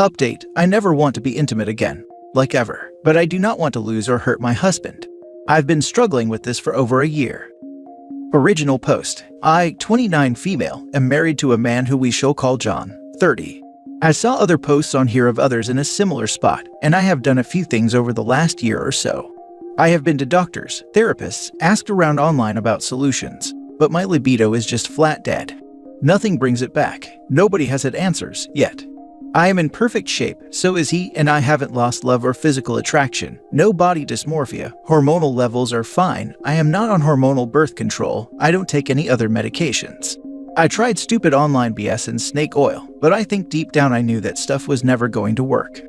Update: I never want to be intimate again, like ever, but I do not want to lose or hurt my husband. I've been struggling with this for over a year. Original post: I, 29 female, am married to a man who we shall call John, 30. I saw other posts on here of others in a similar spot, and I have done a few things over the last year or so. I have been to doctors, therapists, asked around online about solutions, but my libido is just flat dead. Nothing brings it back. Nobody has had answers, yet. I am in perfect shape, so is he, and I haven't lost love or physical attraction. No body dysmorphia. Hormonal levels are fine. I am not on hormonal birth control. I don't take any other medications. I tried stupid online BS and snake oil, but I think deep down I knew that stuff was never going to work.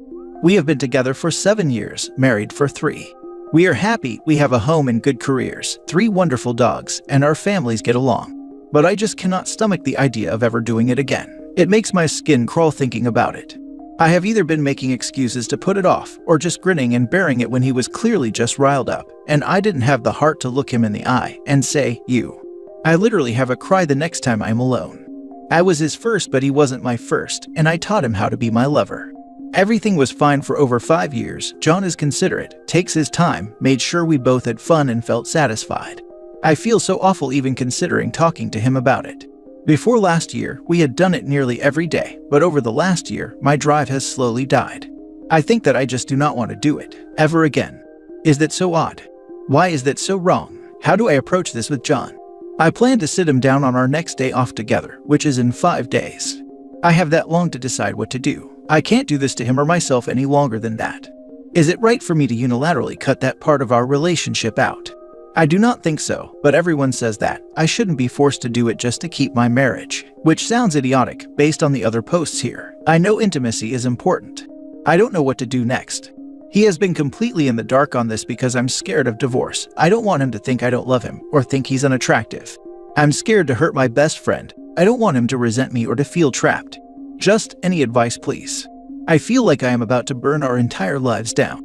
We have been together for 7 years, married for 3. We are happy, we have a home and good careers, 3 wonderful dogs, and our families get along. But I just cannot stomach the idea of ever doing it again. It makes my skin crawl thinking about it. I have either been making excuses to put it off, or just grinning and bearing it when he was clearly just riled up, and I didn't have the heart to look him in the eye and say, "You." I literally have a cry the next time I'm alone. I was his first, but he wasn't my first, and I taught him how to be my lover. Everything was fine for over 5 years. John is considerate, takes his time, made sure we both had fun and felt satisfied. I feel so awful even considering talking to him about it. Before last year, we had done it nearly every day, but over the last year, my drive has slowly died. I think that I just do not want to do it, ever again. Is that so odd? Why is that so wrong? How do I approach this with John? I plan to sit him down on our next day off together, which is in 5 days. I have that long to decide what to do. I can't do this to him or myself any longer than that. Is it right for me to unilaterally cut that part of our relationship out? I do not think so, but everyone says that I shouldn't be forced to do it just to keep my marriage, which sounds idiotic based on the other posts here. I know intimacy is important. I don't know what to do next. He has been completely in the dark on this because I'm scared of divorce. I don't want him to think I don't love him or think he's unattractive. I'm scared to hurt my best friend. I don't want him to resent me or to feel trapped. Just any advice, please. I feel like I am about to burn our entire lives down.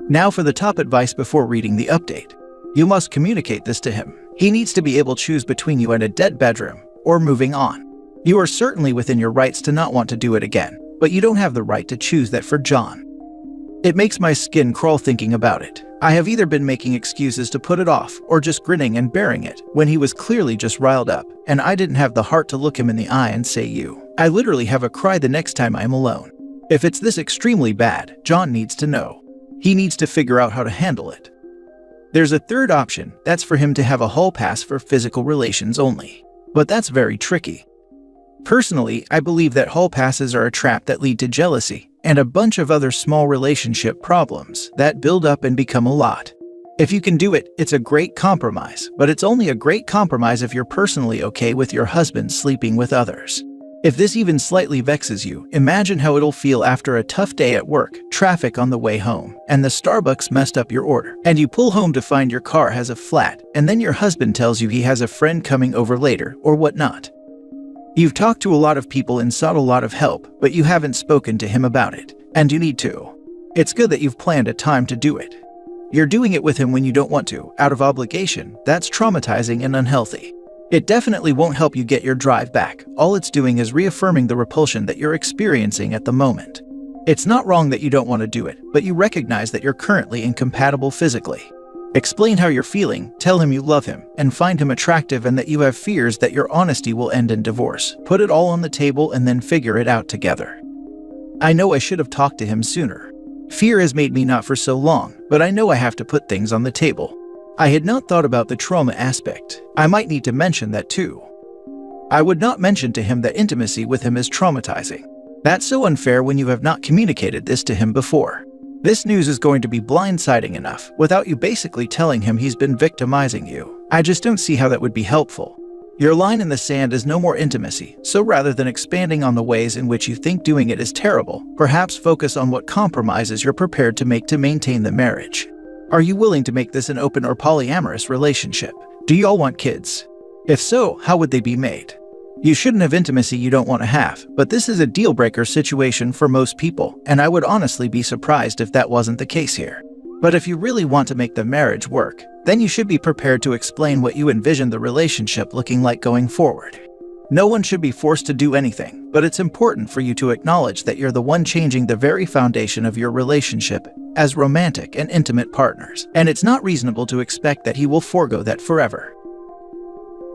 Now for the top advice before reading the update. You must communicate this to him. He needs to be able to choose between you and a dead bedroom, or moving on. You are certainly within your rights to not want to do it again, but you don't have the right to choose that for John. It makes my skin crawl thinking about it. I have either been making excuses to put it off, or just grinning and bearing it, when he was clearly just riled up, and I didn't have the heart to look him in the eye and say "you." I literally have a cry the next time I'm alone. If it's this extremely bad, John needs to know. He needs to figure out how to handle it. There's a third option, that's for him to have a hall pass for physical relations only. But that's very tricky. Personally, I believe that hall passes are a trap that lead to jealousy, and a bunch of other small relationship problems that build up and become a lot. If you can do it, it's a great compromise, but it's only a great compromise if you're personally okay with your husband sleeping with others. If this even slightly vexes you, imagine how it'll feel after a tough day at work, traffic on the way home, and the Starbucks messed up your order, and you pull home to find your car has a flat, and then your husband tells you he has a friend coming over later, or whatnot. You've talked to a lot of people and sought a lot of help, but you haven't spoken to him about it, and you need to. It's good that you've planned a time to do it. You're doing it with him when you don't want to, out of obligation. That's traumatizing and unhealthy. It definitely won't help you get your drive back. All it's doing is reaffirming the repulsion that you're experiencing at the moment. It's not wrong that you don't want to do it, but you recognize that you're currently incompatible physically. Explain how you're feeling, tell him you love him, and find him attractive and that you have fears that your honesty will end in divorce. Put it all on the table and then figure it out together. I know I should have talked to him sooner. Fear has made me not for so long, but I know I have to put things on the table. I had not thought about the trauma aspect. I might need to mention that too. I would not mention to him that intimacy with him is traumatizing. That's so unfair when you have not communicated this to him before. This news is going to be blindsiding enough without you basically telling him he's been victimizing you. I just don't see how that would be helpful. Your line in the sand is no more intimacy, so rather than expanding on the ways in which you think doing it is terrible, perhaps focus on what compromises you're prepared to make to maintain the marriage. Are you willing to make this an open or polyamorous relationship? Do you all want kids? If so, how would they be made? You shouldn't have intimacy you don't want to have, but this is a deal-breaker situation for most people, and I would honestly be surprised if that wasn't the case here. But if you really want to make the marriage work, then you should be prepared to explain what you envision the relationship looking like going forward. No one should be forced to do anything, but it's important for you to acknowledge that you're the one changing the very foundation of your relationship as romantic and intimate partners, and it's not reasonable to expect that he will forego that forever.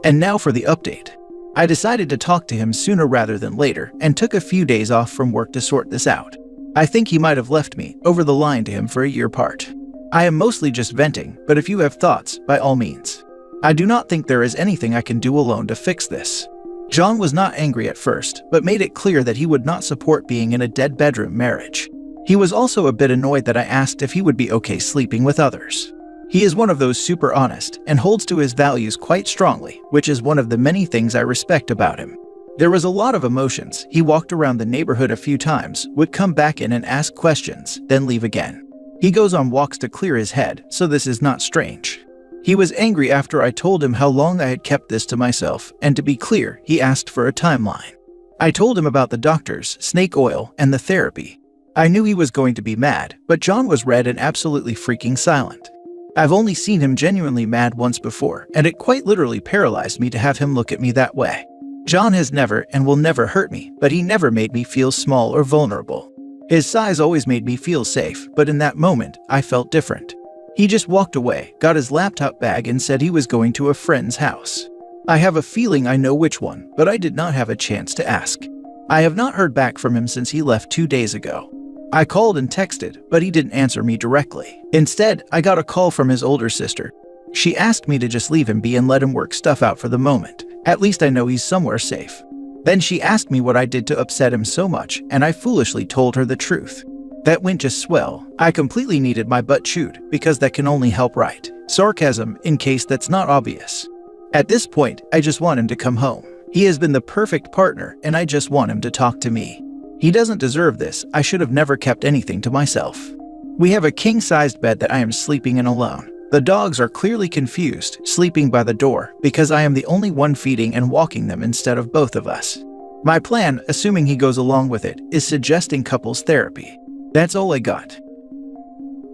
And now for the update. I decided to talk to him sooner rather than later and took a few days off from work to sort this out. I think he might have left me over the line to him for a year part. I am mostly just venting, but if you have thoughts, by all means. I do not think there is anything I can do alone to fix this. John was not angry at first, but made it clear that he would not support being in a dead bedroom marriage. He was also a bit annoyed that I asked if he would be okay sleeping with others. He is one of those super honest and holds to his values quite strongly, which is one of the many things I respect about him. There was a lot of emotions. He walked around the neighborhood a few times, would come back in and ask questions, then leave again. He goes on walks to clear his head, so this is not strange. He was angry after I told him how long I had kept this to myself, and to be clear, he asked for a timeline. I told him about the doctors, snake oil, and the therapy. I knew he was going to be mad, but John was red and absolutely freaking silent. I've only seen him genuinely mad once before, and it quite literally paralyzed me to have him look at me that way. John has never and will never hurt me, but he never made me feel small or vulnerable. His size always made me feel safe, but in that moment, I felt different. He just walked away, got his laptop bag and said he was going to a friend's house. I have a feeling I know which one, but I did not have a chance to ask. I have not heard back from him since he left 2 days ago. I called and texted, but he didn't answer me directly. Instead, I got a call from his older sister. She asked me to just leave him be and let him work stuff out for the moment. At least I know he's somewhere safe. Then she asked me what I did to upset him so much, and I foolishly told her the truth. That went just swell. I completely needed my butt chewed, because that can only help, right? Sarcasm, in case that's not obvious. At this point, I just want him to come home. He has been the perfect partner, and I just want him to talk to me. He doesn't deserve this. I should have never kept anything to myself. We have a king-sized bed that I am sleeping in alone. The dogs are clearly confused, sleeping by the door, because I am the only one feeding and walking them instead of both of us. My plan, assuming he goes along with it, is suggesting couples therapy. That's all I got.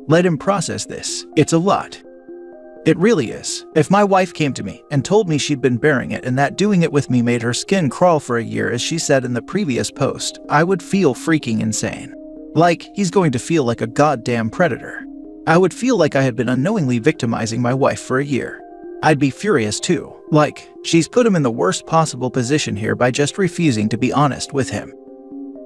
Let him process this. It's a lot. It really is. If my wife came to me and told me she'd been bearing it and that doing it with me made her skin crawl for a year, as she said in the previous post, I would feel freaking insane. Like, he's going to feel like a goddamn predator. I would feel like I had been unknowingly victimizing my wife for a year. I'd be furious too. Like, she's put him in the worst possible position here by just refusing to be honest with him.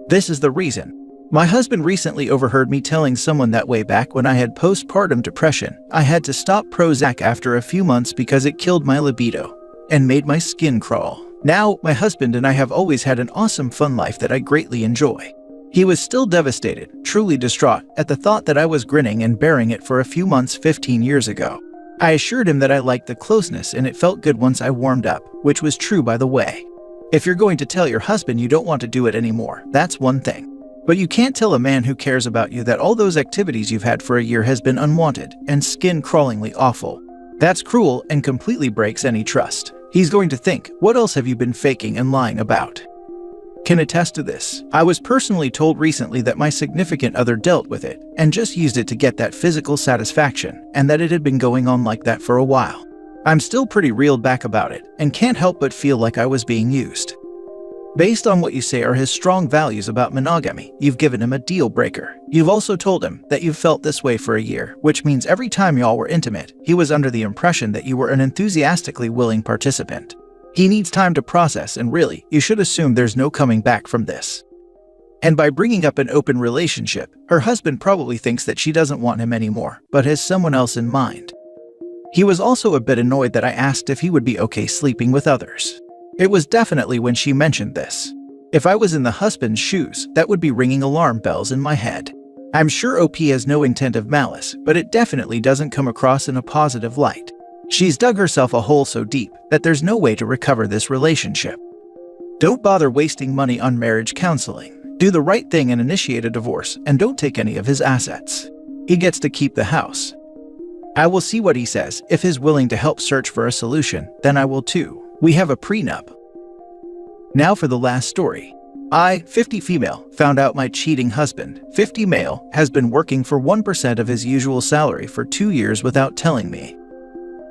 This is the reason. My husband recently overheard me telling someone that way back when I had postpartum depression, I had to stop Prozac after a few months because it killed my libido and made my skin crawl. Now, my husband and I have always had an awesome fun life that I greatly enjoy. He was still devastated, truly distraught, at the thought that I was grinning and bearing it for a few months 15 years ago. I assured him that I liked the closeness and it felt good once I warmed up, which was true by the way. If you're going to tell your husband you don't want to do it anymore, that's one thing. But you can't tell a man who cares about you that all those activities you've had for a year has been unwanted and skin-crawlingly awful. That's cruel and completely breaks any trust. He's going to think, what else have you been faking and lying about? Can attest to this. I was personally told recently that my significant other dealt with it and just used it to get that physical satisfaction, and that it had been going on like that for a while. I'm still pretty reeled back about it and can't help but feel like I was being used. Based on what you say are his strong values about monogamy, you've given him a deal breaker. You've also told him that you've felt this way for a year, which means every time y'all were intimate, he was under the impression that you were an enthusiastically willing participant. He needs time to process, and really, you should assume there's no coming back from this. And by bringing up an open relationship, her husband probably thinks that she doesn't want him anymore, but has someone else in mind. He was also a bit annoyed that I asked if he would be okay sleeping with others. It was definitely when she mentioned this. If I was in the husband's shoes, that would be ringing alarm bells in my head. I'm sure OP has no intent of malice, but it definitely doesn't come across in a positive light. She's dug herself a hole so deep that there's no way to recover this relationship. Don't bother wasting money on marriage counseling. Do the right thing and initiate a divorce, and don't take any of his assets. He gets to keep the house. I will see what he says. If he's willing to help search for a solution, then I will too. We have a prenup. Now for the last story. I, 50 female, found out my cheating husband, 50 male, has been working for 1% of his usual salary for 2 years without telling me.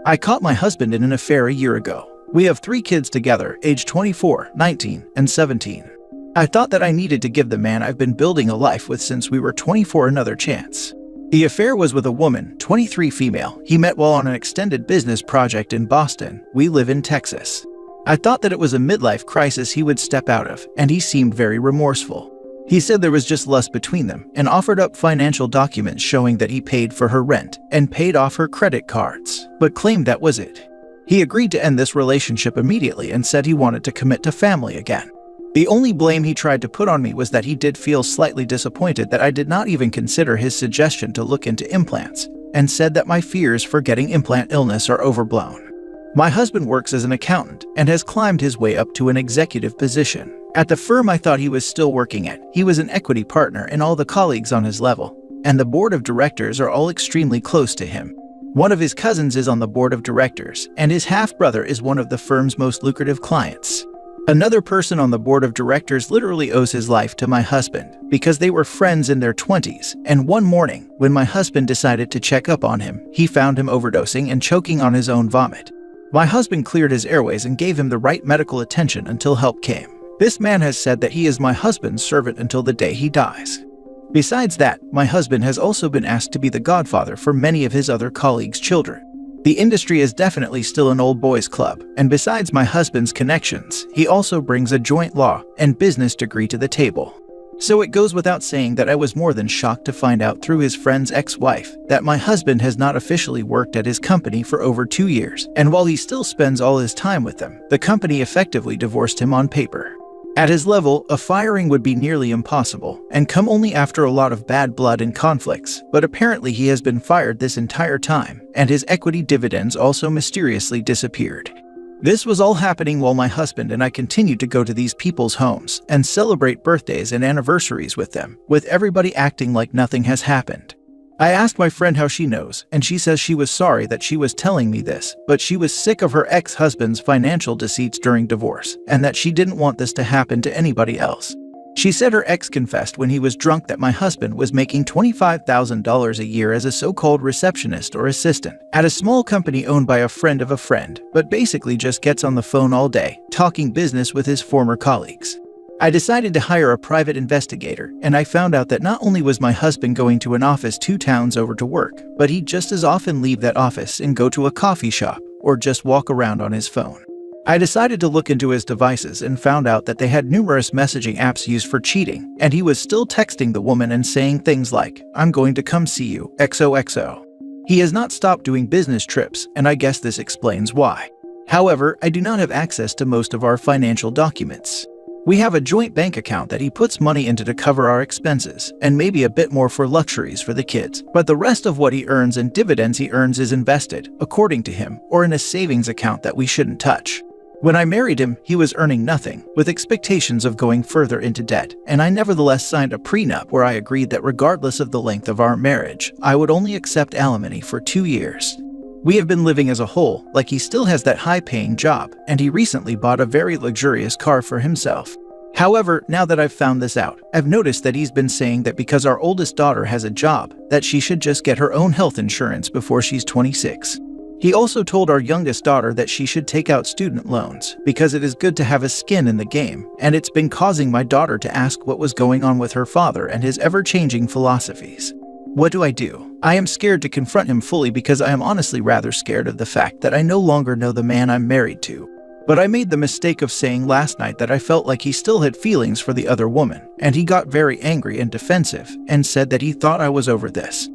I caught my husband in an affair a year ago. We have 3 kids together, aged 24, 19, and 17. I thought that I needed to give the man I've been building a life with since we were 24 another chance. The affair was with a woman, 23 female, he met while on an extended business project in Boston. We live in Texas. I thought that it was a midlife crisis he would step out of, and he seemed very remorseful. He said there was just lust between them and offered up financial documents showing that he paid for her rent and paid off her credit cards, but claimed that was it. He agreed to end this relationship immediately and said he wanted to commit to family again. The only blame he tried to put on me was that he did feel slightly disappointed that I did not even consider his suggestion to look into implants, and said that my fears for getting implant illness are overblown. My husband works as an accountant and has climbed his way up to an executive position. At the firm I thought he was still working at, he was an equity partner and all the colleagues on his level, and the board of directors are all extremely close to him. One of his cousins is on the board of directors, and his half-brother is one of the firm's most lucrative clients. Another person on the board of directors literally owes his life to my husband because they were friends in their 20s, and one morning, when my husband decided to check up on him, he found him overdosing and choking on his own vomit. My husband cleared his airways and gave him the right medical attention until help came. This man has said that he is my husband's servant until the day he dies. Besides that, my husband has also been asked to be the godfather for many of his other colleagues' children. The industry is definitely still an old boys club, and besides my husband's connections, he also brings a joint law and business degree to the table. So it goes without saying that I was more than shocked to find out through his friend's ex-wife that my husband has not officially worked at his company for over 2 years, and while he still spends all his time with them, the company effectively divorced him on paper. At his level, a firing would be nearly impossible, and come only after a lot of bad blood and conflicts, but apparently he has been fired this entire time, and his equity dividends also mysteriously disappeared. This was all happening while my husband and I continued to go to these people's homes and celebrate birthdays and anniversaries with them, with everybody acting like nothing has happened. I asked my friend how she knows, and she says she was sorry that she was telling me this, but she was sick of her ex-husband's financial deceits during divorce, and that she didn't want this to happen to anybody else. She said her ex confessed when he was drunk that my husband was making $25,000 a year as a so-called receptionist or assistant at a small company owned by a friend of a friend, but basically just gets on the phone all day, talking business with his former colleagues. I decided to hire a private investigator, and I found out that not only was my husband going to an office 2 towns over to work, but he'd just as often leave that office and go to a coffee shop or just walk around on his phone. I decided to look into his devices and found out that they had numerous messaging apps used for cheating, and he was still texting the woman and saying things like, "I'm going to come see you, XOXO. He has not stopped doing business trips, and I guess this explains why. However, I do not have access to most of our financial documents. We have a joint bank account that he puts money into to cover our expenses, and maybe a bit more for luxuries for the kids, but the rest of what he earns and dividends he earns is invested, according to him, or in a savings account that we shouldn't touch. When I married him, he was earning nothing, with expectations of going further into debt, and I nevertheless signed a prenup where I agreed that regardless of the length of our marriage, I would only accept alimony for 2 years. We have been living as a whole, like he still has that high-paying job, and he recently bought a very luxurious car for himself. However, now that I've found this out, I've noticed that he's been saying that because our oldest daughter has a job, that she should just get her own health insurance before she's 26. He also told our youngest daughter that she should take out student loans because it is good to have a skin in the game, and it's been causing my daughter to ask what was going on with her father and his ever-changing philosophies. What do? I am scared to confront him fully because I am honestly rather scared of the fact that I no longer know the man I'm married to. But I made the mistake of saying last night that I felt like he still had feelings for the other woman, and he got very angry and defensive and said that he thought I was over this.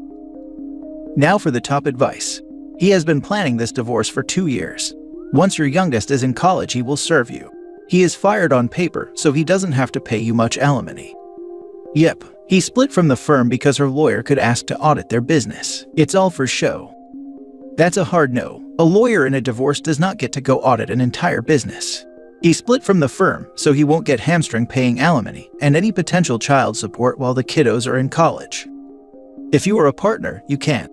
Now for the top advice. He has been planning this divorce for 2 years. Once your youngest is in college, he will serve you. He is fired on paper, so he doesn't have to pay you much alimony. Yep, he split from the firm because her lawyer could ask to audit their business. It's all for show. That's a hard no. A lawyer in a divorce does not get to go audit an entire business. He split from the firm, so he won't get hamstrung paying alimony and any potential child support while the kiddos are in college. If you are a partner, you can't.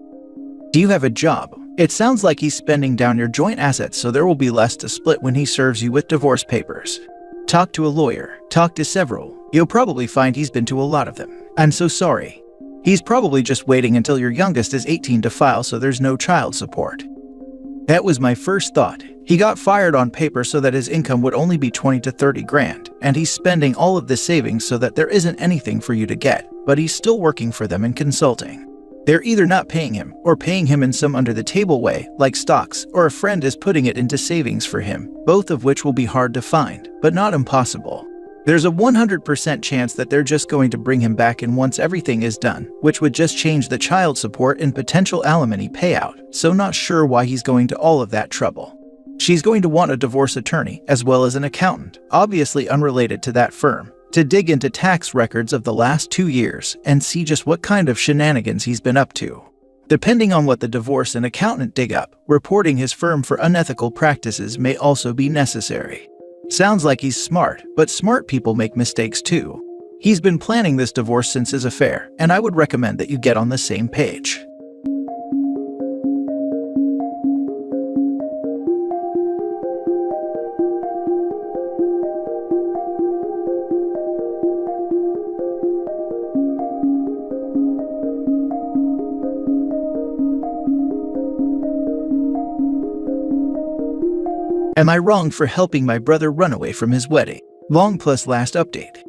Do you have a job? It sounds like he's spending down your joint assets, so there will be less to split when he serves you with divorce papers. Talk to a lawyer. Talk to several. You'll probably find he's been to a lot of them. I'm so sorry. He's probably just waiting until your youngest is 18 to file so there's no child support. That was my first thought. He got fired on paper so that his income would only be 20 to 30 grand, and he's spending all of the savings so that there isn't anything for you to get, but he's still working for them in consulting. They're either not paying him or paying him in some under-the-table way, like stocks, or a friend is putting it into savings for him, both of which will be hard to find, but not impossible. There's a 100% chance that they're just going to bring him back in once everything is done, which would just change the child support and potential alimony payout, so not sure why he's going to all of that trouble. She's going to want a divorce attorney, as well as an accountant, obviously unrelated to that firm, to dig into tax records of the last 2 years and see just what kind of shenanigans he's been up to. Depending on what the divorce and accountant dig up, reporting his firm for unethical practices may also be necessary. Sounds like he's smart, but smart people make mistakes too. He's been planning this divorce since his affair, and I would recommend that you get on the same page. Am I wrong for helping my brother run away from his wedding? Long plus last update.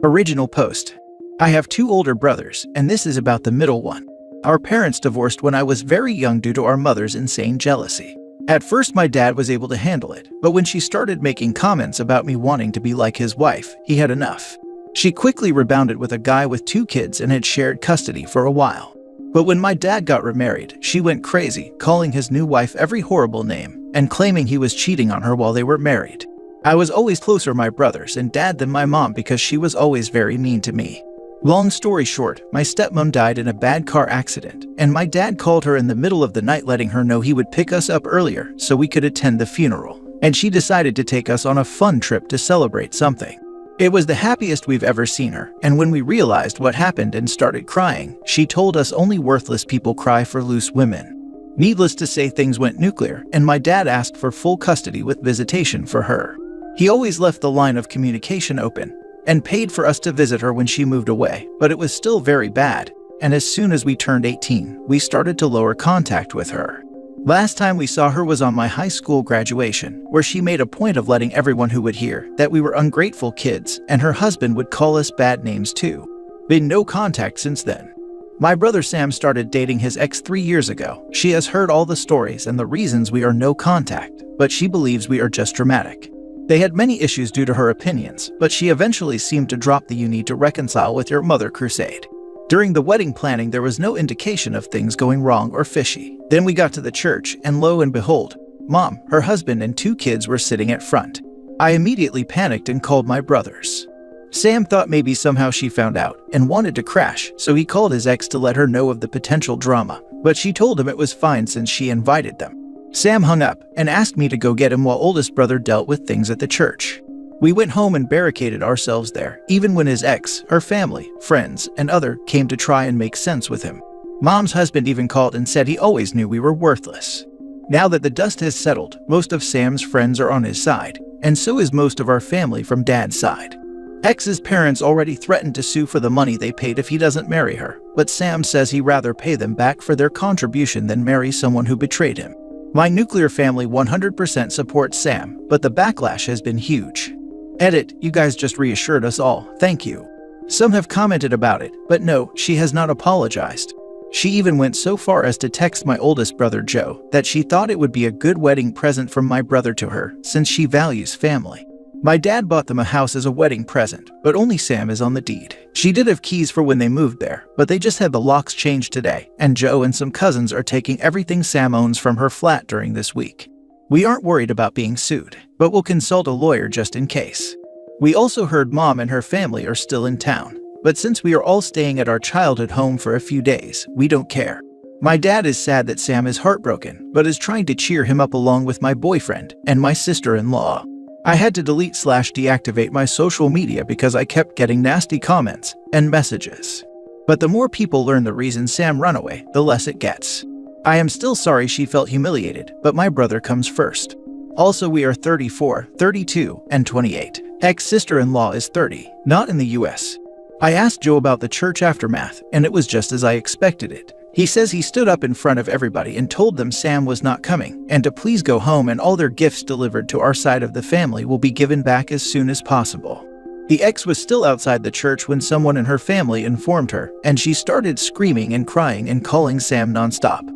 Original post. I have 2 older brothers, and this is about the middle one. Our parents divorced when I was very young due to our mother's insane jealousy. At first my dad was able to handle it, but when she started making comments about me wanting to be like his wife, he had enough. She quickly rebounded with a guy with 2 kids and had shared custody for a while. But when my dad got remarried, she went crazy, calling his new wife every horrible name, and claiming he was cheating on her while they were married. I was always closer to my brothers and dad than my mom because she was always very mean to me. Long story short, my stepmom died in a bad car accident, and my dad called her in the middle of the night letting her know he would pick us up earlier so we could attend the funeral, and she decided to take us on a fun trip to celebrate something. It was the happiest we've ever seen her, and when we realized what happened and started crying, she told us only worthless people cry for loose women. Needless to say, things went nuclear, and my dad asked for full custody with visitation for her. He always left the line of communication open, and paid for us to visit her when she moved away, but it was still very bad, and as soon as we turned 18, we started to lower contact with her. Last time we saw her was on my high school graduation, where she made a point of letting everyone who would hear that we were ungrateful kids, and her husband would call us bad names too. Been no contact since then. My brother Sam started dating his ex 3 years ago. She has heard all the stories and the reasons we are no contact, but she believes we are just dramatic. They had many issues due to her opinions, but she eventually seemed to drop the "you need to reconcile with your mother" crusade. During the wedding planning, there was no indication of things going wrong or fishy. Then we got to the church, and lo and behold, Mom, her husband, and 2 kids were sitting at front. I immediately panicked and called my brothers. Sam thought maybe somehow she found out and wanted to crash, so he called his ex to let her know of the potential drama, but she told him it was fine since she invited them. Sam hung up and asked me to go get him while oldest brother dealt with things at the church. We went home and barricaded ourselves there, even when his ex, her family, friends, and other came to try and make sense with him. Mom's husband even called and said he always knew we were worthless. Now that the dust has settled, most of Sam's friends are on his side, and so is most of our family from Dad's side. Ex's parents already threatened to sue for the money they paid if he doesn't marry her, but Sam says he'd rather pay them back for their contribution than marry someone who betrayed him. My nuclear family 100% supports Sam, but the backlash has been huge. Edit, you guys just reassured us all, thank you. Some have commented about it, but no, she has not apologized. She even went so far as to text my oldest brother Joe that she thought it would be a good wedding present from my brother to her, since she values family. My dad bought them a house as a wedding present, but only Sam is on the deed. She did have keys for when they moved there, but they just had the locks changed today, and Joe and some cousins are taking everything Sam owns from her flat during this week. We aren't worried about being sued, but we'll consult a lawyer just in case. We also heard Mom and her family are still in town, but since we are all staying at our childhood home for a few days, we don't care. My dad is sad that Sam is heartbroken, but is trying to cheer him up along with my boyfriend and my sister-in-law. I had to delete/deactivate my social media because I kept getting nasty comments and messages. But the more people learn the reason Sam ran away, the less it gets. I am still sorry she felt humiliated, but my brother comes first. Also, we are 34, 32, and 28. Ex-sister-in-law is 30, not in the US. I asked Joe about the church aftermath, and it was just as I expected it. He says he stood up in front of everybody and told them Sam was not coming and to please go home and all their gifts delivered to our side of the family will be given back as soon as possible. The ex was still outside the church when someone in her family informed her, and she started screaming and crying and calling Sam nonstop.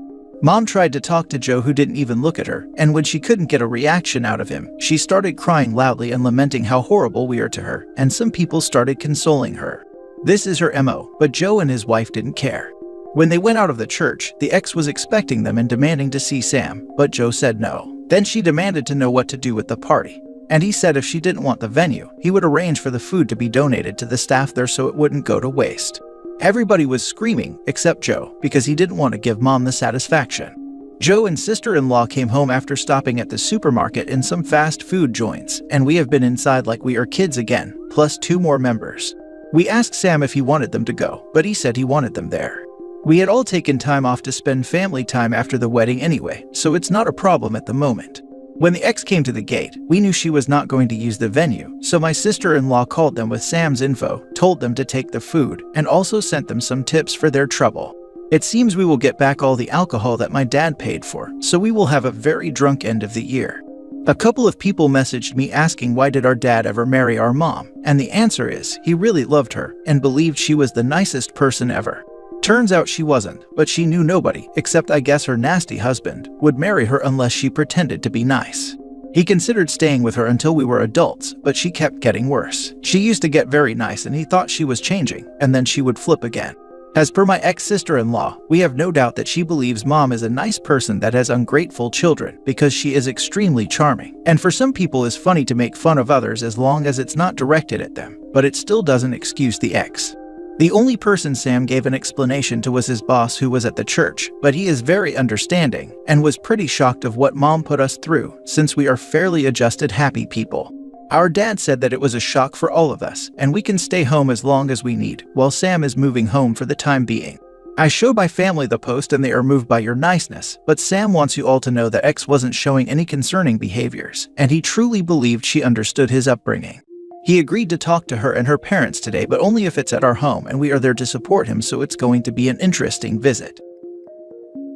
Mom tried to talk to Joe, who didn't even look at her, and when she couldn't get a reaction out of him, she started crying loudly and lamenting how horrible we are to her, and some people started consoling her. This is her MO, but Joe and his wife didn't care. When they went out of the church, the ex was expecting them and demanding to see Sam, but Joe said no. Then she demanded to know what to do with the party. And he said if she didn't want the venue, he would arrange for the food to be donated to the staff there so it wouldn't go to waste. Everybody was screaming except Joe because he didn't want to give Mom the satisfaction. Joe and sister-in-law came home after stopping at the supermarket in some fast food joints, and we have been inside like we are kids again, plus 2 more members. We asked Sam if he wanted them to go, but he said he wanted them there. We had all taken time off to spend family time after the wedding anyway, so it's not a problem at the moment. When the ex came to the gate, we knew she was not going to use the venue, so my sister-in-law called them with Sam's info, told them to take the food, and also sent them some tips for their trouble. It seems we will get back all the alcohol that my dad paid for, so we will have a very drunk end of the year. A couple of people messaged me asking why did our dad ever marry our mom, and the answer is he really loved her and believed she was the nicest person ever. Turns out she wasn't, but she knew nobody, except I guess her nasty husband, would marry her unless she pretended to be nice. He considered staying with her until we were adults, but she kept getting worse. She used to get very nice and he thought she was changing, and then she would flip again. As per my ex-sister-in-law, we have no doubt that she believes Mom is a nice person that has ungrateful children because she is extremely charming. And for some people it's funny to make fun of others as long as it's not directed at them, but it still doesn't excuse the ex. The only person Sam gave an explanation to was his boss who was at the church, but he is very understanding and was pretty shocked of what Mom put us through since we are fairly adjusted happy people. Our dad said that it was a shock for all of us and we can stay home as long as we need while Sam is moving home for the time being. I showed my family the post and they are moved by your niceness, but Sam wants you all to know that X wasn't showing any concerning behaviors and he truly believed she understood his upbringing. He agreed to talk to her and her parents today, but only if it's at our home and we are there to support him, so it's going to be an interesting visit.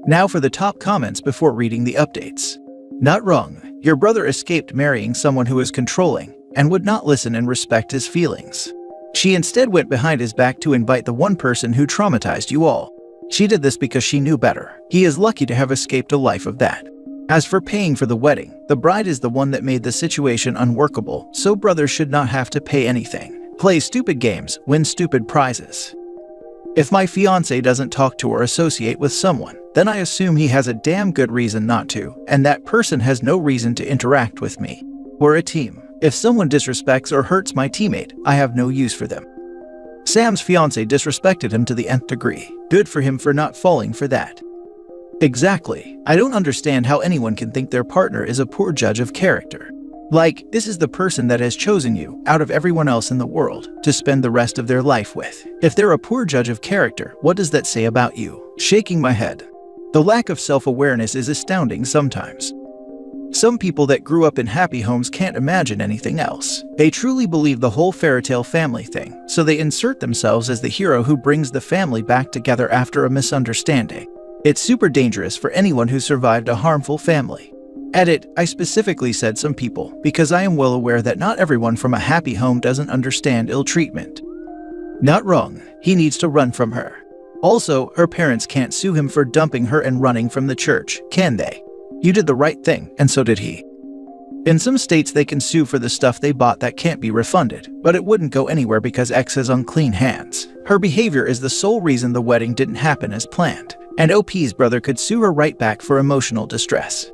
Now for the top comments before reading the updates. Not wrong. Your brother escaped marrying someone who is controlling and would not listen and respect his feelings. She instead went behind his back to invite the one person who traumatized you all. She did this because she knew better. He is lucky to have escaped a life of that. As for paying for the wedding, the bride is the one that made the situation unworkable, so brothers should not have to pay anything. Play stupid games, win stupid prizes. If my fiancé doesn't talk to or associate with someone, then I assume he has a damn good reason not to, and that person has no reason to interact with me. We're a team. If someone disrespects or hurts my teammate, I have no use for them. Sam's fiancé disrespected him to the nth degree. Good for him for not falling for that. Exactly. I don't understand how anyone can think their partner is a poor judge of character. Like, this is the person that has chosen you, out of everyone else in the world, to spend the rest of their life with. If they're a poor judge of character, what does that say about you? Shaking my head. The lack of self-awareness is astounding sometimes. Some people that grew up in happy homes can't imagine anything else. They truly believe the whole fairytale family thing, so they insert themselves as the hero who brings the family back together after a misunderstanding. It's super dangerous for anyone who survived a harmful family. Edit, I specifically said some people, because I am well aware that not everyone from a happy home doesn't understand ill treatment. Not wrong, he needs to run from her. Also, her parents can't sue him for dumping her and running from the church, can they? You did the right thing, and so did he. In some states they can sue for the stuff they bought that can't be refunded, but it wouldn't go anywhere because X has unclean hands. Her behavior is the sole reason the wedding didn't happen as planned, and OP's brother could sue her right back for emotional distress.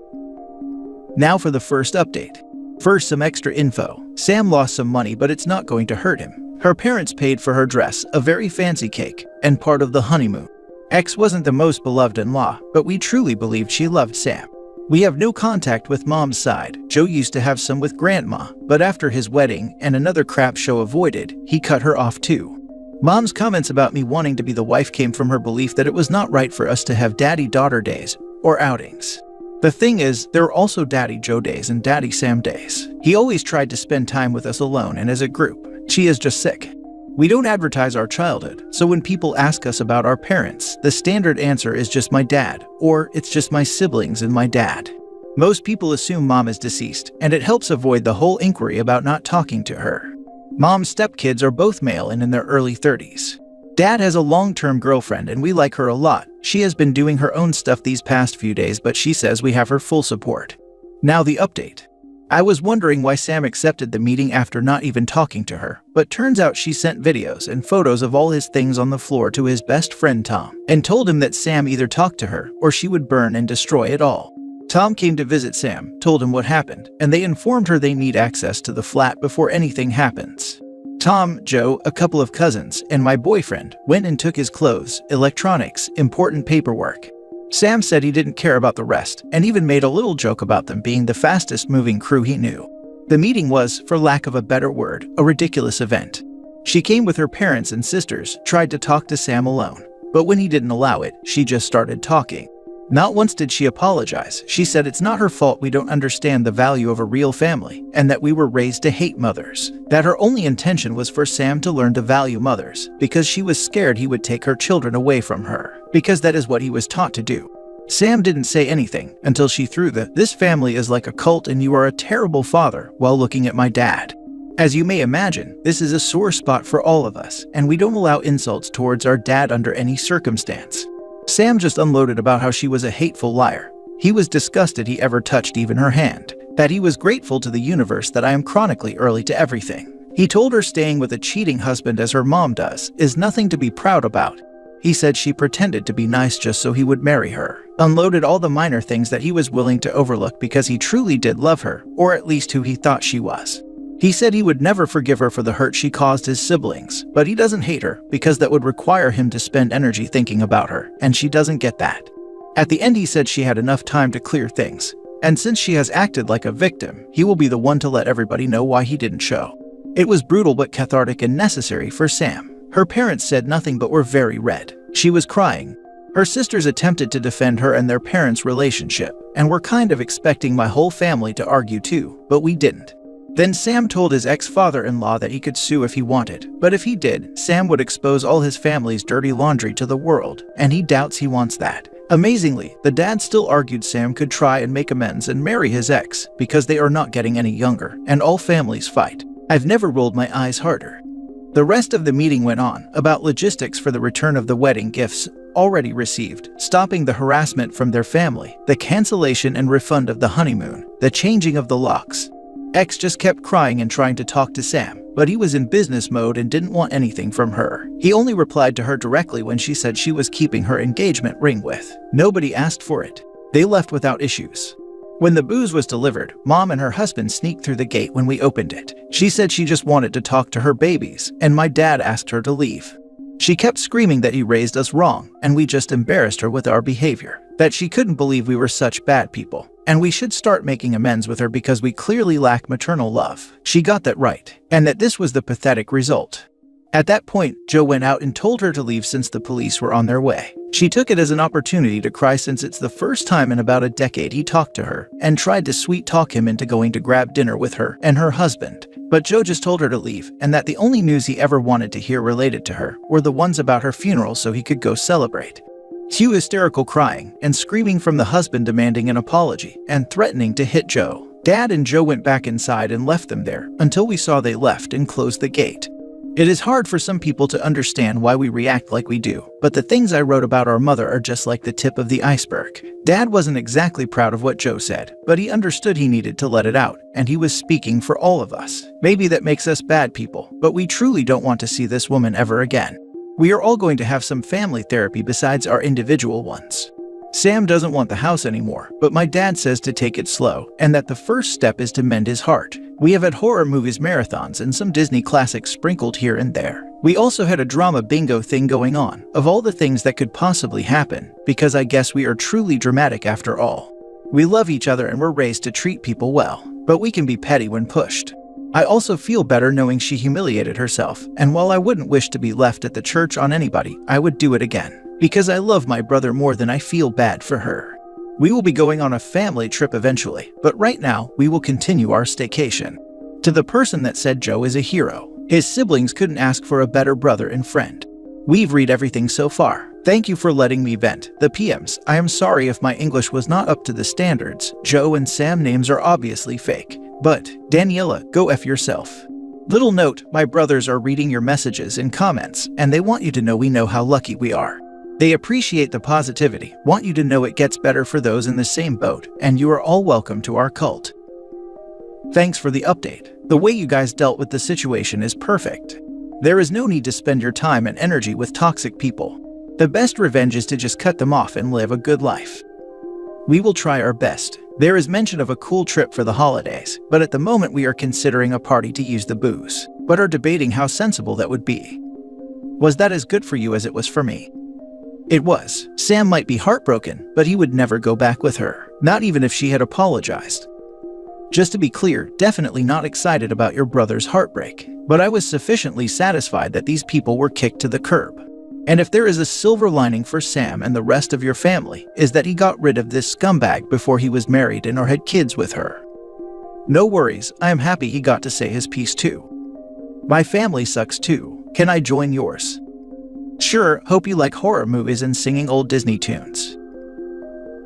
Now for the first update. First, some extra info. Sam lost some money, but it's not going to hurt him. Her parents paid for her dress, a very fancy cake, and part of the honeymoon. X wasn't the most beloved in-law, but we truly believed she loved Sam. We have no contact with Mom's side. Joe used to have some with Grandma, but after his wedding and another crap show avoided, he cut her off too. Mom's comments about me wanting to be the wife came from her belief that it was not right for us to have daddy-daughter days or outings. The thing is, there are also Daddy Joe days and Daddy Sam days. He always tried to spend time with us alone and as a group. She is just sick. We don't advertise our childhood, so when people ask us about our parents, the standard answer is just my dad, or it's just my siblings and my dad. Most people assume mom is deceased, and it helps avoid the whole inquiry about not talking to her. Mom's stepkids are both male and in their early 30s. Dad has a long-term girlfriend and we like her a lot. She has been doing her own stuff these past few days, but she says we have her full support. Now the update. I was wondering why Sam accepted the meeting after not even talking to her, but turns out she sent videos and photos of all his things on the floor to his best friend Tom, and told him that Sam either talked to her or she would burn and destroy it all. Tom came to visit Sam, told him what happened, and they informed her they need access to the flat before anything happens. Tom, Joe, a couple of cousins, and my boyfriend went and took his clothes, electronics, important paperwork. Sam said he didn't care about the rest, and even made a little joke about them being the fastest moving crew he knew. The meeting was, for lack of a better word, a ridiculous event. She came with her parents and sisters, tried to talk to Sam alone, but when he didn't allow it, she just started talking. Not once did she apologize. She said it's not her fault we don't understand the value of a real family, and that we were raised to hate mothers. That her only intention was for Sam to learn to value mothers, because she was scared he would take her children away from her, because that is what he was taught to do. Sam didn't say anything until she threw the "this family is like a cult and you are a terrible father" while looking at my dad. As you may imagine, this is a sore spot for all of us, and we don't allow insults towards our dad under any circumstance. Sam just unloaded about how she was a hateful liar. He was disgusted he ever touched even her hand. That he was grateful to the universe that I am chronically early to everything. He told her staying with a cheating husband as her mom does is nothing to be proud about. He said she pretended to be nice just so he would marry her. Unloaded all the minor things that he was willing to overlook because he truly did love her, or at least who he thought she was. He said he would never forgive her for the hurt she caused his siblings, but he doesn't hate her because that would require him to spend energy thinking about her, and she doesn't get that. At the end he said she had enough time to clear things, and since she has acted like a victim, he will be the one to let everybody know why he didn't show. It was brutal but cathartic and necessary for Sam. Her parents said nothing but were very red. She was crying. Her sisters attempted to defend her and their parents' relationship, and were kind of expecting my whole family to argue too, but we didn't. Then Sam told his ex-father-in-law that he could sue if he wanted, but if he did, Sam would expose all his family's dirty laundry to the world, and he doubts he wants that. Amazingly, the dad still argued Sam could try and make amends and marry his ex, because they are not getting any younger, and all families fight. I've never rolled my eyes harder. The rest of the meeting went on about logistics for the return of the wedding gifts already received, stopping the harassment from their family, the cancellation and refund of the honeymoon, the changing of the locks. X just kept crying and trying to talk to Sam, but he was in business mode and didn't want anything from her. He only replied to her directly when she said she was keeping her engagement ring with. Nobody asked for it. They left without issues. When the booze was delivered, Mom and her husband sneaked through the gate when we opened it. She said she just wanted to talk to her babies, and my dad asked her to leave. She kept screaming that he raised us wrong, and we just embarrassed her with our behavior. That she couldn't believe we were such bad people, and we should start making amends with her because we clearly lack maternal love. She got that right, and that this was the pathetic result. At that point, Joe went out and told her to leave since the police were on their way. She took it as an opportunity to cry since it's the first time in about a decade he talked to her, and tried to sweet-talk him into going to grab dinner with her and her husband. But Joe just told her to leave, and that the only news he ever wanted to hear related to her were the ones about her funeral so he could go celebrate. Cue hysterical crying and screaming from the husband demanding an apology and threatening to hit Joe. Dad and Joe went back inside and left them there until we saw they left and closed the gate. It is hard for some people to understand why we react like we do, but the things I wrote about our mother are just like the tip of the iceberg. Dad wasn't exactly proud of what Joe said, but he understood he needed to let it out, and he was speaking for all of us. Maybe that makes us bad people, but we truly don't want to see this woman ever again. We are all going to have some family therapy besides our individual ones. Sam doesn't want the house anymore, but my dad says to take it slow, and that the first step is to mend his heart. We have had horror movies marathons and some Disney classics sprinkled here and there. We also had a drama bingo thing going on, of all the things that could possibly happen, because I guess we are truly dramatic after all. We love each other and we're raised to treat people well, but we can be petty when pushed. I also feel better knowing she humiliated herself, and while I wouldn't wish to be left at the church on anybody, I would do it again. Because I love my brother more than I feel bad for her. We will be going on a family trip eventually, but right now we will continue our staycation. To the person that said Joe is a hero, His siblings couldn't ask for a better brother and friend. We've read everything so far. Thank you for letting me vent. The PMs, I am sorry if my English was not up to the standards. Joe and Sam names are obviously fake. But, Daniela, go F yourself. Little note, my brothers are reading your messages and comments, and they want you to know we know how lucky we are. They appreciate the positivity, want you to know it gets better for those in the same boat, and you are all welcome to our cult. Thanks for the update. The way you guys dealt with the situation is perfect. There is no need to spend your time and energy with toxic people. The best revenge is to just cut them off and live a good life. We will try our best. There is mention of a cool trip for the holidays, but at the moment we are considering a party to use the booze, but are debating how sensible that would be. Was that as good for you as it was for me? It was. Sam might be heartbroken, but he would never go back with her, not even if she had apologized. Just to be clear, definitely not excited about your brother's heartbreak, but I was sufficiently satisfied that these people were kicked to the curb. And if there is a silver lining for Sam and the rest of your family, is that he got rid of this scumbag before he was married and or had kids with her. No worries, I am happy he got to say his piece too. My family sucks too. Can I join yours? Sure, hope you like horror movies and singing old Disney tunes.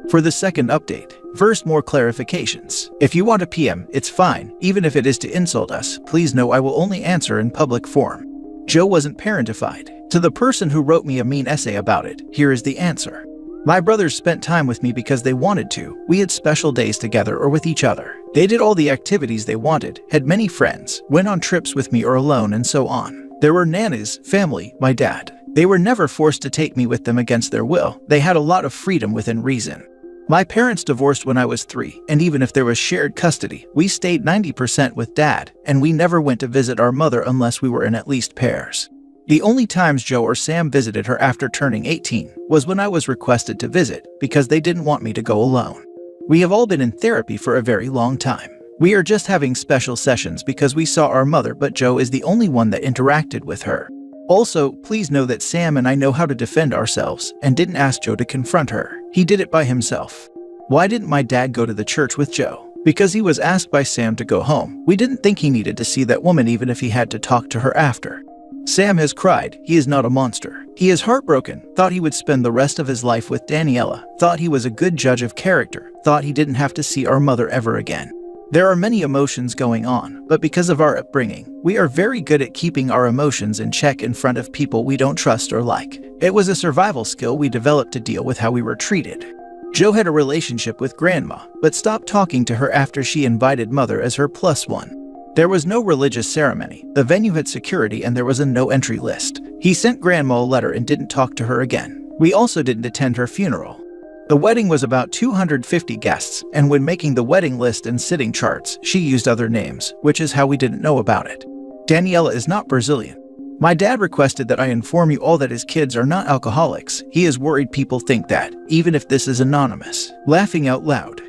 For the second update, first more clarifications. If you want a PM, it's fine, even if it is to insult us. Please know I will only answer in public form. Joe wasn't parentified. To the person who wrote me a mean essay about it, here is the answer. My brothers spent time with me because they wanted to. We had special days together or with each other. They did all the activities they wanted, had many friends, went on trips with me or alone, and so on. There were nannies, family, my dad. They were never forced to take me with them against their will. They had a lot of freedom within reason. My parents divorced when I was 3, and even if there was shared custody, we stayed 90% with Dad, and we never went to visit our mother unless we were in at least pairs. The only times Joe or Sam visited her after turning 18 was when I was requested to visit because they didn't want me to go alone. We have all been in therapy for a very long time. We are just having special sessions because we saw our mother, but Joe is the only one that interacted with her. Also, please know that Sam and I know how to defend ourselves and didn't ask Joe to confront her. He did it by himself. Why didn't my dad go to the church with Joe? Because he was asked by Sam to go home. We didn't think he needed to see that woman even if he had to talk to her after. Sam has cried. He is not a monster. He is heartbroken, thought he would spend the rest of his life with Daniela, thought he was a good judge of character, thought he didn't have to see our mother ever again. There are many emotions going on, but because of our upbringing, we are very good at keeping our emotions in check in front of people we don't trust or like. It was a survival skill we developed to deal with how we were treated. Joe had a relationship with Grandma, but stopped talking to her after she invited Mother as her +1. There was no religious ceremony, the venue had security, and there was a no-entry list. He sent Grandma a letter and didn't talk to her again. We also didn't attend her funeral. The wedding was about 250 guests, and when making the wedding list and sitting charts, she used other names, which is how we didn't know about it. Daniela is not Brazilian. My dad requested that I inform you all that his kids are not alcoholics. He is worried people think that, even if this is anonymous. Laughing out loud.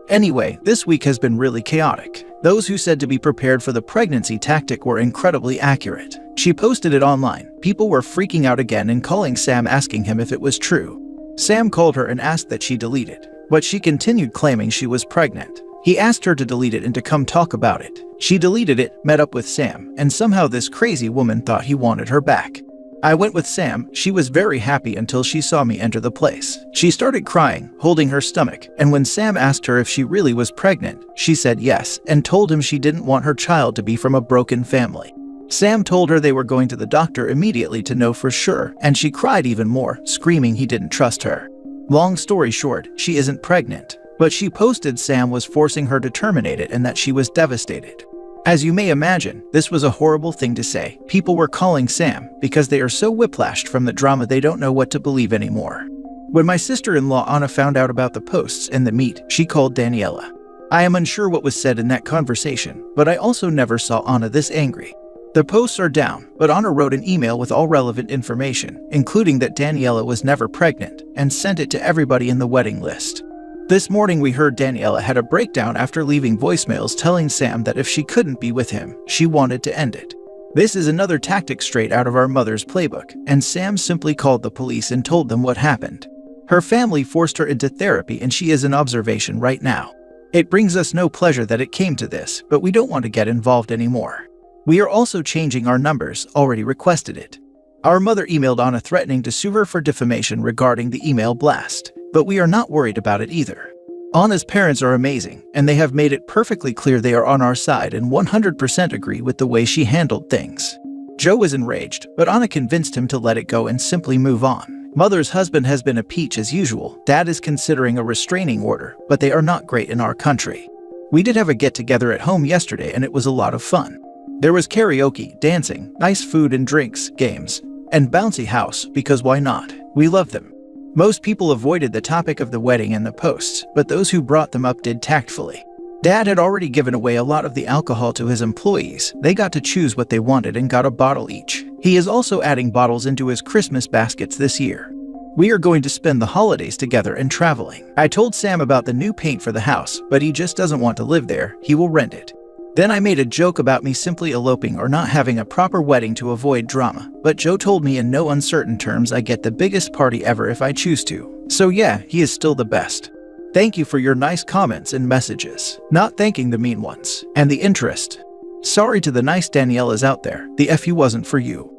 Anyway, this week has been really chaotic. Those who said to be prepared for the pregnancy tactic were incredibly accurate. She posted it online. People were freaking out again and calling Sam asking him if it was true. Sam called her and asked that she delete it, but she continued claiming she was pregnant. He asked her to delete it and to come talk about it. She deleted it, met up with Sam, and somehow this crazy woman thought he wanted her back. I went with Sam. She was very happy until she saw me enter the place. She started crying, holding her stomach, and when Sam asked her if she really was pregnant, she said yes and told him she didn't want her child to be from a broken family. Sam told her they were going to the doctor immediately to know for sure, and she cried even more, screaming he didn't trust her. Long story short, she isn't pregnant, but she posted Sam was forcing her to terminate it and that she was devastated. As you may imagine, this was a horrible thing to say. People were calling Sam because they are so whiplashed from the drama they don't know what to believe anymore. When my sister-in-law Anna found out about the posts and the meet, she called Daniela. I am unsure what was said in that conversation, but I also never saw Anna this angry. The posts are down, but Anna wrote an email with all relevant information, including that Daniela was never pregnant, and sent it to everybody in the wedding list. This morning we heard Daniela had a breakdown after leaving voicemails telling Sam that if she couldn't be with him, she wanted to end it. This is another tactic straight out of our mother's playbook, and Sam simply called the police and told them what happened. Her family forced her into therapy and she is in observation right now. It brings us no pleasure that it came to this, but we don't want to get involved anymore. We are also changing our numbers, already requested it. Our mother emailed Anna threatening to sue her for defamation regarding the email blast, but we are not worried about it either. Anna's parents are amazing, and they have made it perfectly clear they are on our side and 100% agree with the way she handled things. Joe was enraged, but Anna convinced him to let it go and simply move on. Mother's husband has been a peach as usual. Dad is considering a restraining order, but they are not great in our country. We did have a get-together at home yesterday and it was a lot of fun. There was karaoke, dancing, nice food and drinks, games, and bouncy house, because why not? We love them. Most people avoided the topic of the wedding and the posts, but those who brought them up did tactfully. Dad had already given away a lot of the alcohol to his employees. They got to choose what they wanted and got a bottle each. He is also adding bottles into his Christmas baskets this year. We are going to spend the holidays together and traveling. I told Sam about the new paint for the house, but he just doesn't want to live there. He will rent it. Then I made a joke about me simply eloping or not having a proper wedding to avoid drama, but Joe told me in no uncertain terms I get the biggest party ever if I choose to. So yeah, he is still the best. Thank you for your nice comments and messages. Not thanking the mean ones. And the interest. Sorry to the nice Daniela's out there, the FU wasn't for you.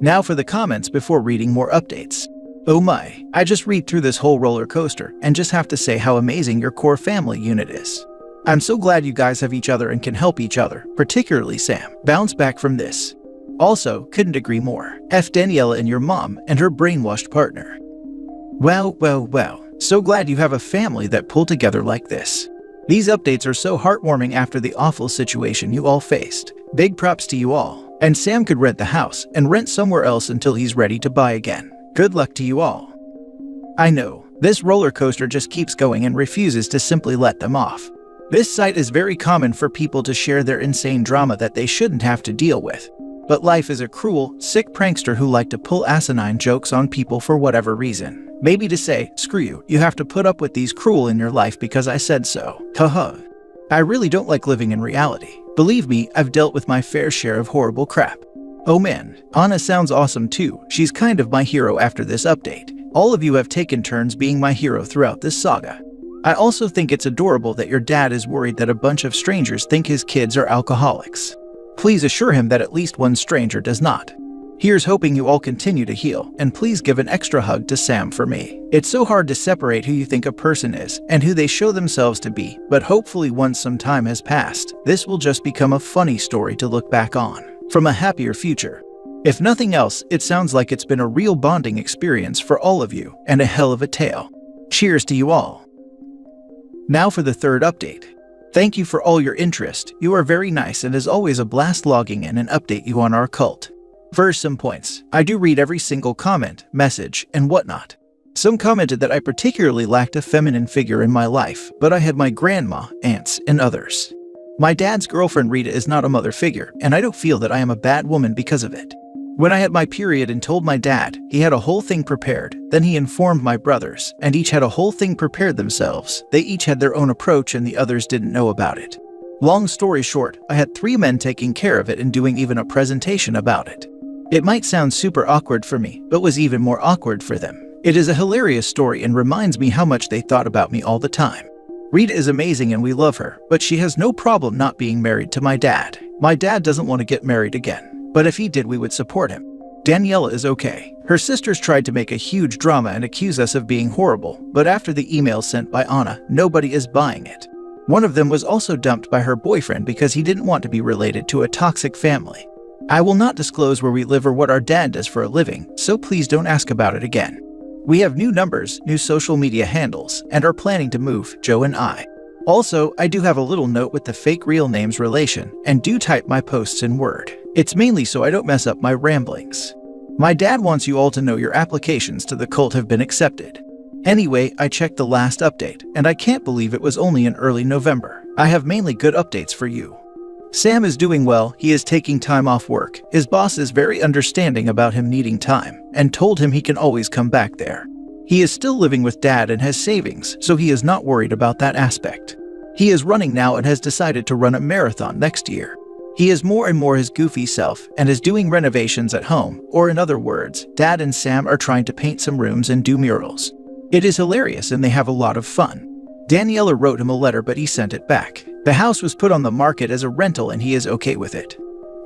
Now for the comments before reading more updates. Oh my, I just read through this whole roller coaster and just have to say how amazing your core family unit is. I'm so glad you guys have each other and can help each other, particularly Sam. Bounce back from this. Also, couldn't agree more. F Daniela and your mom and her brainwashed partner. Well. So glad you have a family that pull together like this. These updates are so heartwarming after the awful situation you all faced. Big props to you all. And Sam could rent the house and rent somewhere else until he's ready to buy again. Good luck to you all. I know, this roller coaster just keeps going and refuses to simply let them off. This site is very common for people to share their insane drama that they shouldn't have to deal with. But life is a cruel, sick prankster who like to pull asinine jokes on people for whatever reason. Maybe to say, screw you have to put up with these cruel in your life because I said so. Haha. I really don't like living in reality. Believe me, I've dealt with my fair share of horrible crap. Oh man, Anna sounds awesome too. She's kind of my hero after this update. All of you have taken turns being my hero throughout this saga. I also think it's adorable that your dad is worried that a bunch of strangers think his kids are alcoholics. Please assure him that at least one stranger does not. Here's hoping you all continue to heal, and please give an extra hug to Sam for me. It's so hard to separate who you think a person is and who they show themselves to be, but hopefully once some time has passed, this will just become a funny story to look back on, from a happier future. If nothing else, it sounds like it's been a real bonding experience for all of you, and a hell of a tale. Cheers to you all. Now for the third update. Thank you for all your interest. You are very nice and is always a blast logging in and update you on our cult. First, some points. I do read every single comment, message, and whatnot. Some commented that I particularly lacked a feminine figure in my life, but I had my grandma, aunts, and others. My dad's girlfriend Rita is not a mother figure, and I don't feel that I am a bad woman because of it. When I had my period and told my dad, he had a whole thing prepared. Then he informed my brothers, and each had a whole thing prepared themselves. They each had their own approach and the others didn't know about it. Long story short, I had 3 men taking care of it and doing even a presentation about it. It might sound super awkward for me, but was even more awkward for them. It is a hilarious story and reminds me how much they thought about me all the time. Rita is amazing and we love her, but she has no problem not being married to my dad. My dad doesn't want to get married again, but if he did, we would support him. Daniela is okay. Her sisters tried to make a huge drama and accuse us of being horrible, but after the email sent by Anna, nobody is buying it. One of them was also dumped by her boyfriend because he didn't want to be related to a toxic family. I will not disclose where we live or what our dad does for a living, so please don't ask about it again. We have new numbers, new social media handles, and are planning to move, Joe and I. Also, I do have a little note with the fake real names relation, and do type my posts in Word. It's mainly so I don't mess up my ramblings. My dad wants you all to know your applications to the cult have been accepted. Anyway, I checked the last update, and I can't believe it was only in early November. I have mainly good updates for you. Sam is doing well. He is taking time off work. His boss is very understanding about him needing time, and told him he can always come back there. He is still living with dad and has savings, so he is not worried about that aspect. He is running now and has decided to run a marathon next year. He is more and more his goofy self and is doing renovations at home, or in other words, Dad and Sam are trying to paint some rooms and do murals. It is hilarious and they have a lot of fun. Daniela wrote him a letter but he sent it back. The house was put on the market as a rental and he is okay with it.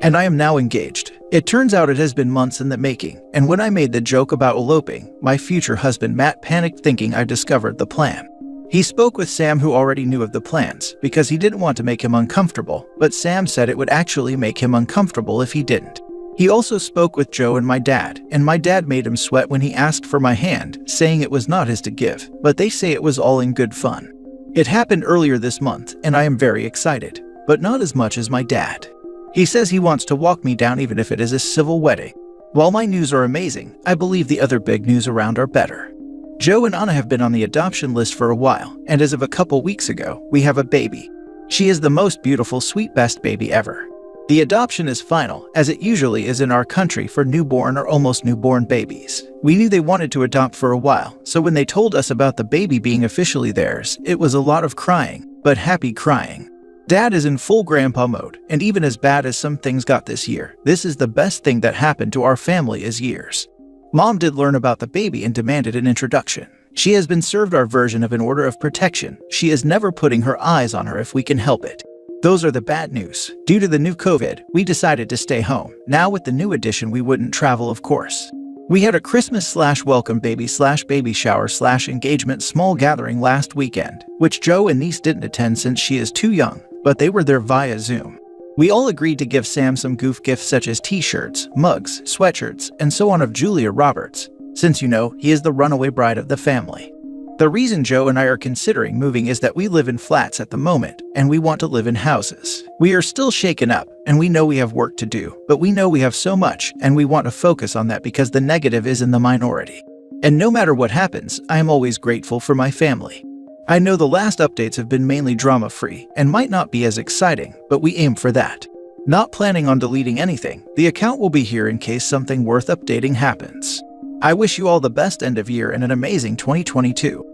And I am now engaged. It turns out it has been months in the making, and when I made the joke about eloping, my future husband Matt panicked thinking I discovered the plan. He spoke with Sam, who already knew of the plans, because he didn't want to make him uncomfortable, but Sam said it would actually make him uncomfortable if he didn't. He also spoke with Joe and my dad made him sweat when he asked for my hand, saying it was not his to give, but they say it was all in good fun. It happened earlier this month, and I am very excited, but not as much as my dad. He says he wants to walk me down even if it is a civil wedding. While my news are amazing, I believe the other big news around are better. Joe and Anna have been on the adoption list for a while, and as of a couple weeks ago, we have a baby. She is the most beautiful, sweet, best baby ever. The adoption is final, as it usually is in our country for newborn or almost newborn babies. We knew they wanted to adopt for a while, so when they told us about the baby being officially theirs, it was a lot of crying, but happy crying. Dad is in full grandpa mode, and even as bad as some things got this year, this is the best thing that happened to our family is years. Mom did learn about the baby and demanded an introduction. She has been served our version of an order of protection. She is never putting her eyes on her if we can help it. Those are the bad news. Due to the new COVID, we decided to stay home. Now with the new addition, we wouldn't travel, of course. We had a Christmas/welcome baby/baby shower/engagement small gathering last weekend, which Joe and niece didn't attend since she is too young, but they were there via Zoom. We all agreed to give Sam some goof gifts such as t-shirts, mugs, sweatshirts, and so on of Julia Roberts, since you know he is the runaway bride of the family. The reason Joe and I are considering moving is that we live in flats at the moment, and we want to live in houses. We are still shaken up, and we know we have work to do, but we know we have so much, and we want to focus on that because the negative is in the minority. And no matter what happens, I am always grateful for my family. I know the last updates have been mainly drama-free and might not be as exciting, but we aim for that. Not planning on deleting anything, the account will be here in case something worth updating happens. I wish you all the best end of year and an amazing 2022.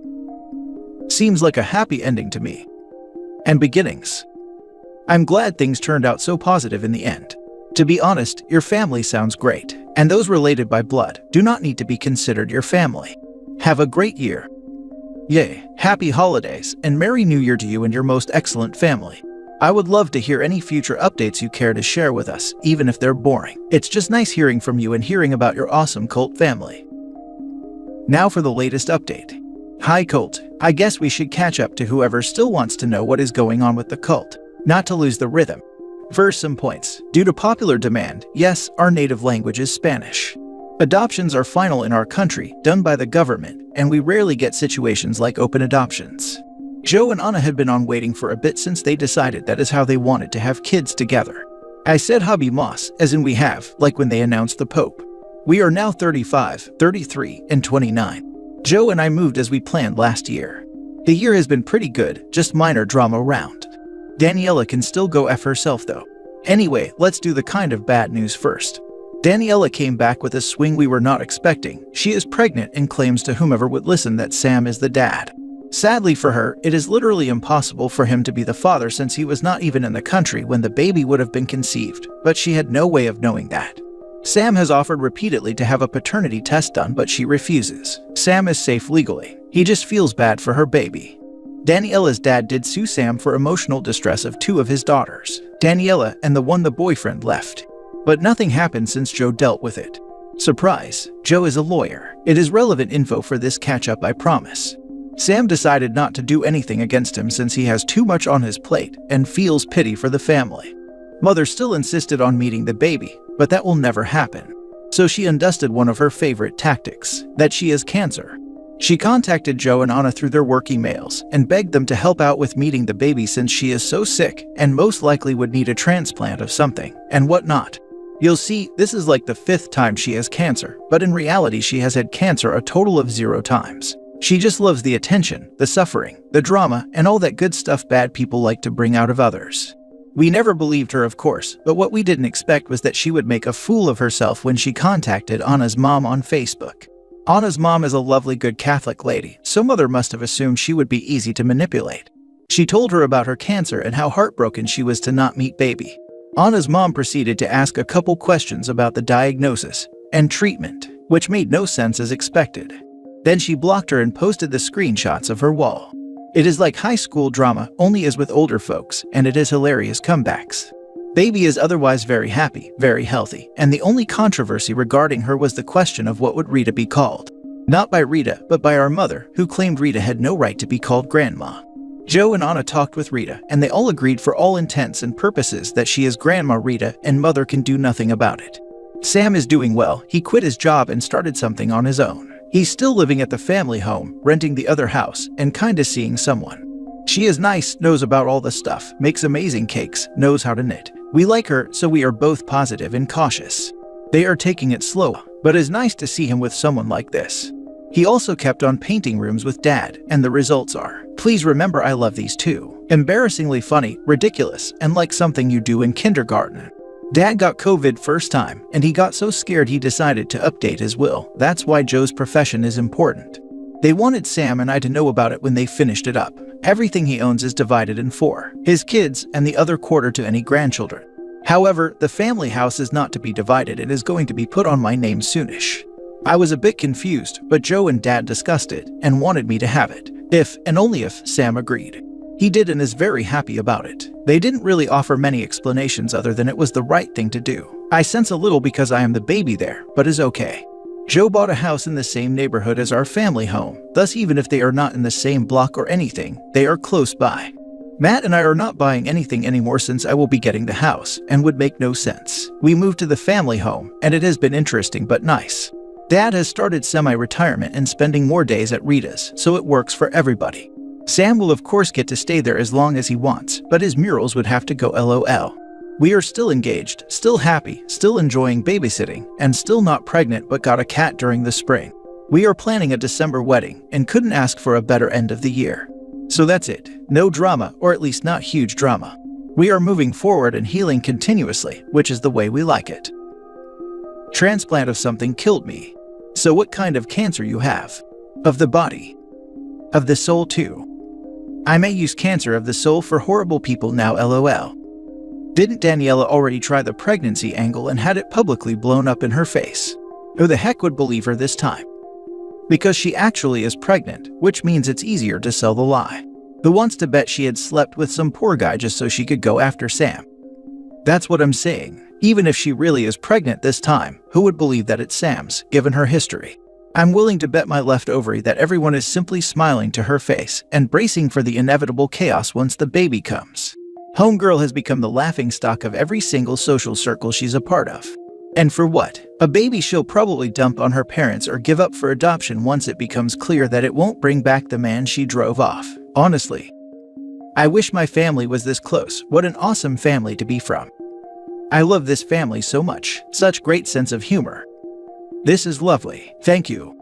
Seems like a happy ending to me. And beginnings. I'm glad things turned out so positive in the end. To be honest, your family sounds great, and those related by blood do not need to be considered your family. Have a great year. Yay, happy holidays, and Merry New Year to you and your most excellent family. I would love to hear any future updates you care to share with us, even if they're boring. It's just nice hearing from you and hearing about your awesome cult family. Now for the latest update. Hi cult, I guess we should catch up to whoever still wants to know what is going on with the cult, not to lose the rhythm. First, some points. Due to popular demand, yes, our native language is Spanish. Adoptions are final in our country, done by the government, and we rarely get situations like open adoptions. Joe and Anna had been on waiting for a bit since they decided that is how they wanted to have kids together. I said hubby moss, as in we have, like when they announced the Pope. We are now 35, 33, and 29. Joe and I moved as we planned last year. The year has been pretty good, just minor drama around. Daniela can still go F herself though. Anyway, let's do the kind of bad news first. Daniela came back with a swing we were not expecting. She is pregnant and claims to whomever would listen that Sam is the dad. Sadly for her, it is literally impossible for him to be the father since he was not even in the country when the baby would have been conceived, but she had no way of knowing that. Sam has offered repeatedly to have a paternity test done, but she refuses. Sam is safe legally. He just feels bad for her baby. Daniela's dad did sue Sam for emotional distress of two of his daughters, Daniela and the one the boyfriend left. But nothing happened since Joe dealt with it. Surprise, Joe is a lawyer. It is relevant info for this catch-up, I promise. Sam decided not to do anything against him since he has too much on his plate and feels pity for the family. Mother still insisted on meeting the baby, but that will never happen. So she undusted one of her favorite tactics, that she has cancer. She contacted Joe and Anna through their work emails and begged them to help out with meeting the baby since she is so sick and most likely would need a transplant of something and whatnot. You'll see, this is like the 5th time she has cancer, but in reality she has had cancer a total of 0 times. She just loves the attention, the suffering, the drama, and all that good stuff bad people like to bring out of others. We never believed her, of course, but what we didn't expect was that she would make a fool of herself when she contacted Anna's mom on Facebook. Anna's mom is a lovely good Catholic lady, so Mother must have assumed she would be easy to manipulate. She told her about her cancer and how heartbroken she was to not meet baby. Anna's mom proceeded to ask a couple questions about the diagnosis and treatment, which made no sense as expected. Then she blocked her and posted the screenshots of her wall. It is like high school drama, only as with older folks, and it is hilarious comebacks. Baby is otherwise very happy, very healthy, and the only controversy regarding her was the question of what would Rita be called. Not by Rita, but by our mother, who claimed Rita had no right to be called Grandma. Joe and Anna talked with Rita, and they all agreed for all intents and purposes that she is Grandma Rita and Mother can do nothing about it. Sam is doing well. He quit his job and started something on his own. He's still living at the family home, renting the other house, and kinda seeing someone. She is nice, knows about all the stuff, makes amazing cakes, knows how to knit. We like her, so we are both positive and cautious. They are taking it slow, but it's nice to see him with someone like this. He also kept on painting rooms with Dad, and the results are, please remember I love these two. Embarrassingly funny, ridiculous, and like something you do in kindergarten. Dad got COVID first time, and he got so scared he decided to update his will. That's why Joe's profession is important. They wanted Sam and I to know about it when they finished it up. Everything he owns is divided in 4, his kids and the other quarter to any grandchildren. However, the family house is not to be divided and is going to be put on my name soonish. I was a bit confused, but Joe and Dad discussed it and wanted me to have it, if and only if Sam agreed. He did and is very happy about it. They didn't really offer many explanations other than it was the right thing to do. I sense a little because I am the baby there, but is okay. Joe bought a house in the same neighborhood as our family home, thus even if they are not in the same block or anything, they are close by. Matt and I are not buying anything anymore since I will be getting the house, and would make no sense. We moved to the family home, and it has been interesting but nice. Dad has started semi-retirement and spending more days at Rita's, so it works for everybody. Sam will of course get to stay there as long as he wants, but his murals would have to go LOL. We are still engaged, still happy, still enjoying babysitting, and still not pregnant but got a cat during the spring. We are planning a December wedding and couldn't ask for a better end of the year. So that's it. No drama, or at least not huge drama. We are moving forward and healing continuously, which is the way we like it. Transplant of something killed me. So what kind of cancer you have? Of the body. Of the soul too. I may use cancer of the soul for horrible people now LOL. Didn't Daniela already try the pregnancy angle and had it publicly blown up in her face? Who the heck would believe her this time? Because she actually is pregnant, which means it's easier to sell the lie. Who wants to bet she had slept with some poor guy just so she could go after Sam? That's what I'm saying. Even if she really is pregnant this time, who would believe that it's Sam's, given her history? I'm willing to bet my left ovary that everyone is simply smiling to her face and bracing for the inevitable chaos once the baby comes. Homegirl has become the laughingstock of every single social circle she's a part of. And for what? A baby she'll probably dump on her parents or give up for adoption once it becomes clear that it won't bring back the man she drove off. Honestly. I wish my family was this close. What an awesome family to be from. I love this family so much. Such great sense of humor. This is lovely. Thank you.